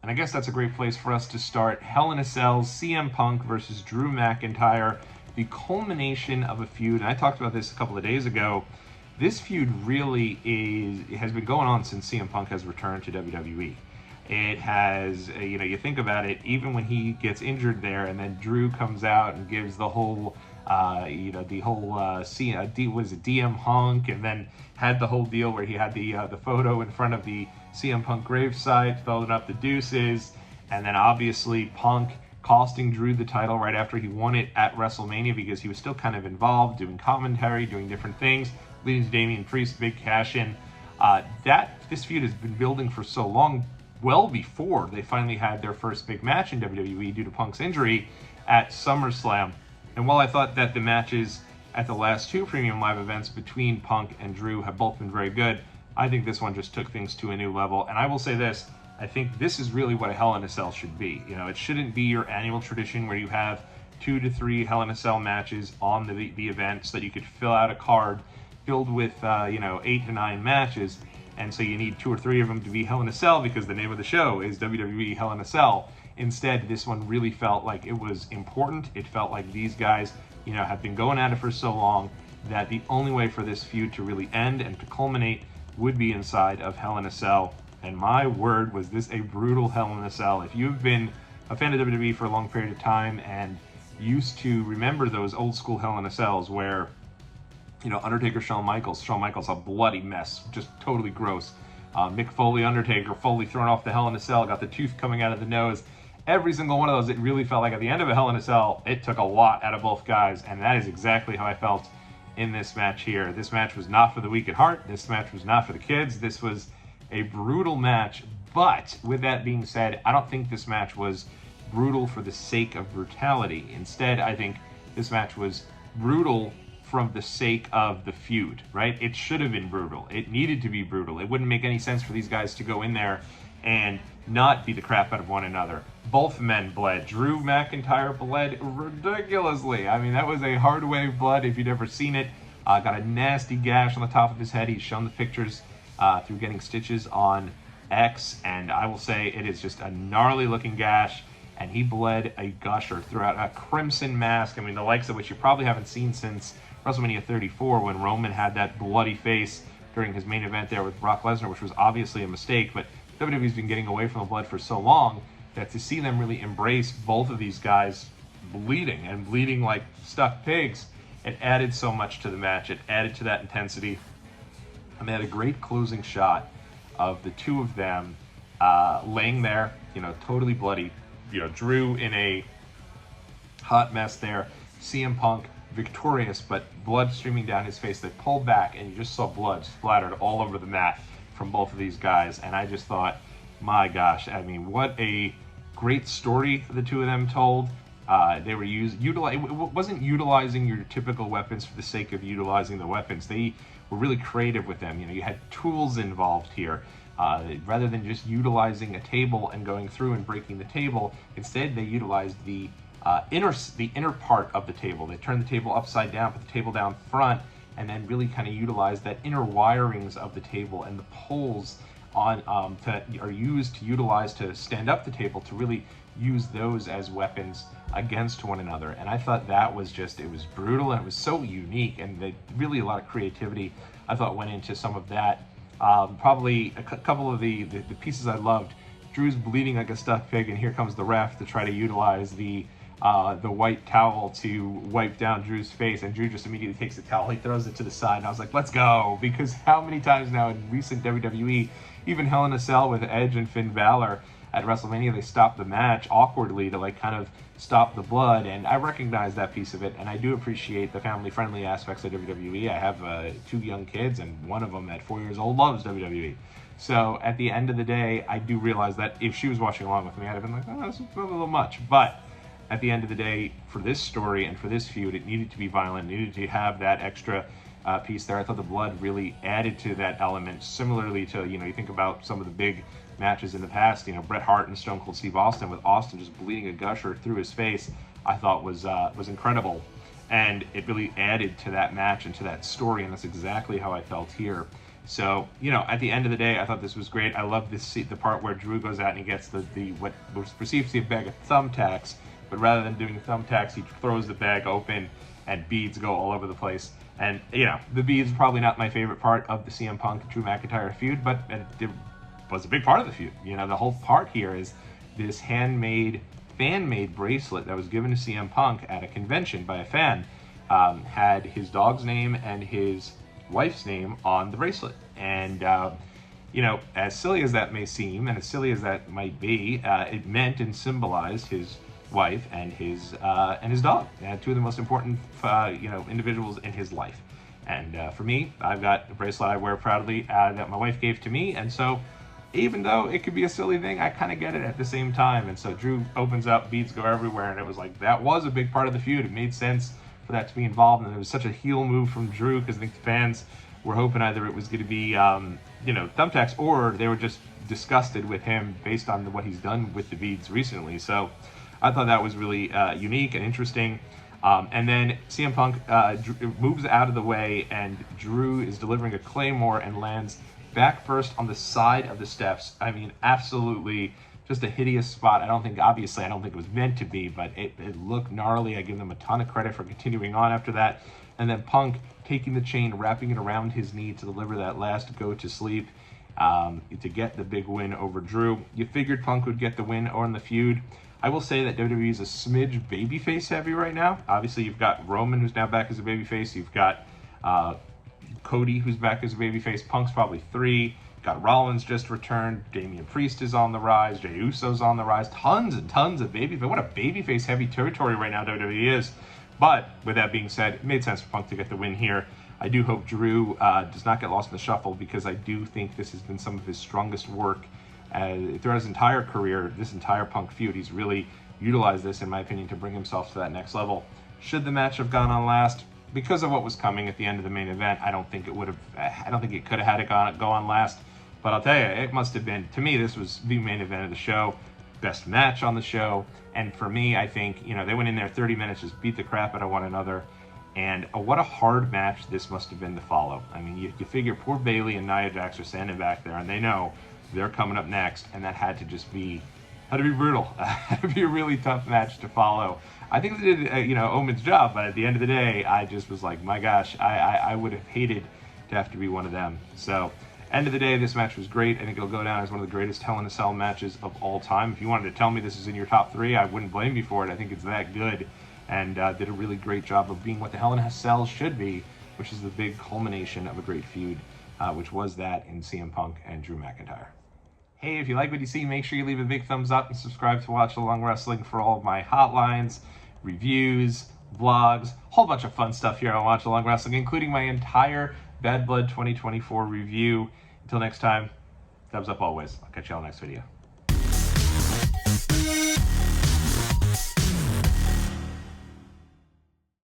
And I guess that's a great place for us to start. Hell in a Cell, CM Punk versus Drew McIntyre, the culmination of a feud. And I talked about this a couple of days ago. This feud really has been going on since CM Punk has returned to WWE. It has, you think about it, even when he gets injured there, and then Drew comes out and gives the whole, DM honk, and then had the whole deal where he had the photo in front of the CM Punk gravesite, throwing up the deuces, and then obviously Punk costing Drew the title right after he won it at WrestleMania because he was still kind of involved, doing commentary, doing different things, leading to Damian Priest's big cash-in. This feud has been building for so long, well before they finally had their first big match in WWE due to Punk's injury at SummerSlam. And while I thought that the matches at the last two Premium Live events between Punk and Drew have both been very good, I think this one just took things to a new level. And I will say this, I think this is really what a Hell in a Cell should be. It shouldn't be your annual tradition where you have 2 to 3 Hell in a Cell matches on the event so that you could fill out a card filled with 8 to 9 matches. And so you need 2 or 3 of them to be Hell in a Cell because the name of the show is WWE Hell in a Cell. Instead, this one really felt like it was important. It felt like these guys, have been going at it for so long that the only way for this feud to really end and to culminate would be inside of Hell in a Cell. And my word, was this a brutal Hell in a Cell. If you've been a fan of WWE for a long period of time and used to remember those old school Hell in a Cells where Undertaker, Shawn Michaels, a bloody mess, just totally gross. Mick Foley, Undertaker, Foley thrown off the Hell in a Cell, got the tooth coming out of the nose. Every single one of those, it really felt like at the end of a Hell in a Cell, it took a lot out of both guys, and that is exactly how I felt in this match here. This match was not for the weak at heart. This match was not for the kids. This was a brutal match, but with that being said, I don't think this match was brutal for the sake of brutality. Instead, I think this match was brutal from the sake of the feud, right? It should have been brutal. It needed to be brutal. It wouldn't make any sense for these guys to go in there and not beat the crap out of one another. Both men bled. Drew McIntyre bled ridiculously. I mean, that was a hard wave blood if you'd ever seen it. Got a nasty gash on the top of his head. He's shown the pictures through getting stitches on X, and I will say it is just a gnarly looking gash, and he bled a gusher throughout a crimson mask. I mean, the likes of which you probably haven't seen since WrestleMania 34 when Roman had that bloody face during his main event there with Brock Lesnar, which was obviously a mistake, but WWE's been getting away from the blood for so long that to see them really embrace both of these guys bleeding like stuck pigs, it added so much to the match. It added to that intensity. And they had a great closing shot of the two of them laying there, totally bloody. Drew in a hot mess there. CM Punk victorious, but blood streaming down his face. They pulled back, and you just saw blood splattered all over the mat from both of these guys. And I just thought, my gosh, I mean, what a great story the two of them told. They were it wasn't utilizing your typical weapons for the sake of utilizing the weapons. They were really creative with them. You had tools involved here. Rather than just utilizing a table and going through and breaking the table, instead they utilized the inner part of the table. They turned the table upside down, put the table down front, and then really kind of utilized that inner wirings of the table, and the poles that are used to utilize to stand up the table, to really use those as weapons against one another. And I thought that was it was brutal, and it was so unique, and really a lot of creativity I thought went into some of that. Probably a couple of the pieces I loved. Drew's bleeding like a stuffed pig, and here comes the ref to try to utilize the white towel to wipe down Drew's face, and Drew just immediately takes the towel, he throws it to the side, and I was like, let's go, because how many times now in recent WWE, even Hell in a Cell with Edge and Finn Balor at WrestleMania, they stopped the match awkwardly to kind of stop the blood, and I recognize that piece of it, and I do appreciate the family-friendly aspects of WWE. I have 2 young kids, and one of them at 4 years old loves WWE. So at the end of the day, I do realize that if she was watching along with me, I'd have been like, oh, this is a little much. But at the end of the day, for this story and for this feud, it needed to be violent, it needed to have that extra piece there. I thought the blood really added to that element, similarly to, you think about some of the big matches in the past, Bret Hart and Stone Cold Steve Austin, with Austin just bleeding a gusher through his face, I thought was incredible. And it really added to that match and to that story, and that's exactly how I felt here. So, you know, at the end of the day, I thought this was great. I love the part where Drew goes out and he gets the what was perceived to be a bag of thumbtacks, but rather than doing thumbtacks, he throws the bag open and beads go all over the place. And, you know, the beads are probably not my favorite part of the CM Punk Drew McIntyre feud, but it was a big part of the feud. You know, the whole part here is this handmade, fan-made bracelet that was given to CM Punk at a convention by a fan, had his dog's name and his wife's name on the bracelet. And, you know, as silly as that may seem, and as silly as that might be, it meant and symbolized his wife and his dog, two of the most important, you know, individuals in his life. And for me, I've got a bracelet I wear proudly that my wife gave to me, and so even though it could be a silly thing, I kind of get it at the same time. And so Drew opens up, beads go everywhere, and it was like, that was a big part of the feud. It made sense for that to be involved, and it was such a heel move from Drew, because I think the fans were hoping either it was going to be, you know, thumbtacks, or they were just disgusted with him based on what he's done with the beads recently. So I thought that was really unique and interesting. And then CM Punk moves out of the way, and Drew is delivering a Claymore and lands back first on the side of the steps. I mean, absolutely just a hideous spot. Obviously, I don't think it was meant to be, but it looked gnarly. I give them a ton of credit for continuing on after that. And then Punk taking the chain, wrapping it around his knee to deliver that last go to sleep to get the big win over Drew. You figured Punk would get the win on the feud. I will say that WWE is a smidge babyface heavy right now. Obviously, you've got Roman, who's now back as a babyface. You've got Cody, who's back as a babyface. Punk's probably 3. Got Rollins just returned. Damian Priest is on the rise. Jey Uso's on the rise. Tons and tons of babyface. What a babyface heavy territory right now WWE is. But with that being said, it made sense for Punk to get the win here. I do hope Drew does not get lost in the shuffle, because I do think this has been some of his strongest work throughout his entire career. This entire Punk feud, he's really utilized this, in my opinion, to bring himself to that next level. Should the match have gone on last? Because of what was coming at the end of the main event, I don't think it would have. I don't think it could have had it go on last. But I'll tell you, it must have been, to me, this was the main event of the show, best match on the show. And for me, I think, you know, they went in there 30 minutes, just beat the crap out of one another. And what a hard match this must have been to follow. I mean, you figure poor Bayley and Nia Jax are standing back there, and they know they're coming up next, and that had to just be, had to be brutal. Had to be a really tough match to follow. I think they did, you know, Omen's job, but at the end of the day, I just was like, my gosh, I would have hated to have to be one of them. So, end of the day, this match was great. I think it'll go down as one of the greatest Hell in a Cell matches of all time. If you wanted to tell me this is in your top 3, I wouldn't blame you for it. I think it's that good, and did a really great job of being what the Hell in a Cell should be, which is the big culmination of a great feud, which was that in CM Punk and Drew McIntyre. Hey, if you like what you see, make sure you leave a big thumbs up and subscribe to Watch Along Wrestling for all of my hotlines, reviews, vlogs, whole bunch of fun stuff here on Watch Along Wrestling, including my entire Bad Blood 2024 review. Until next time, thumbs up always. I'll catch you all next video.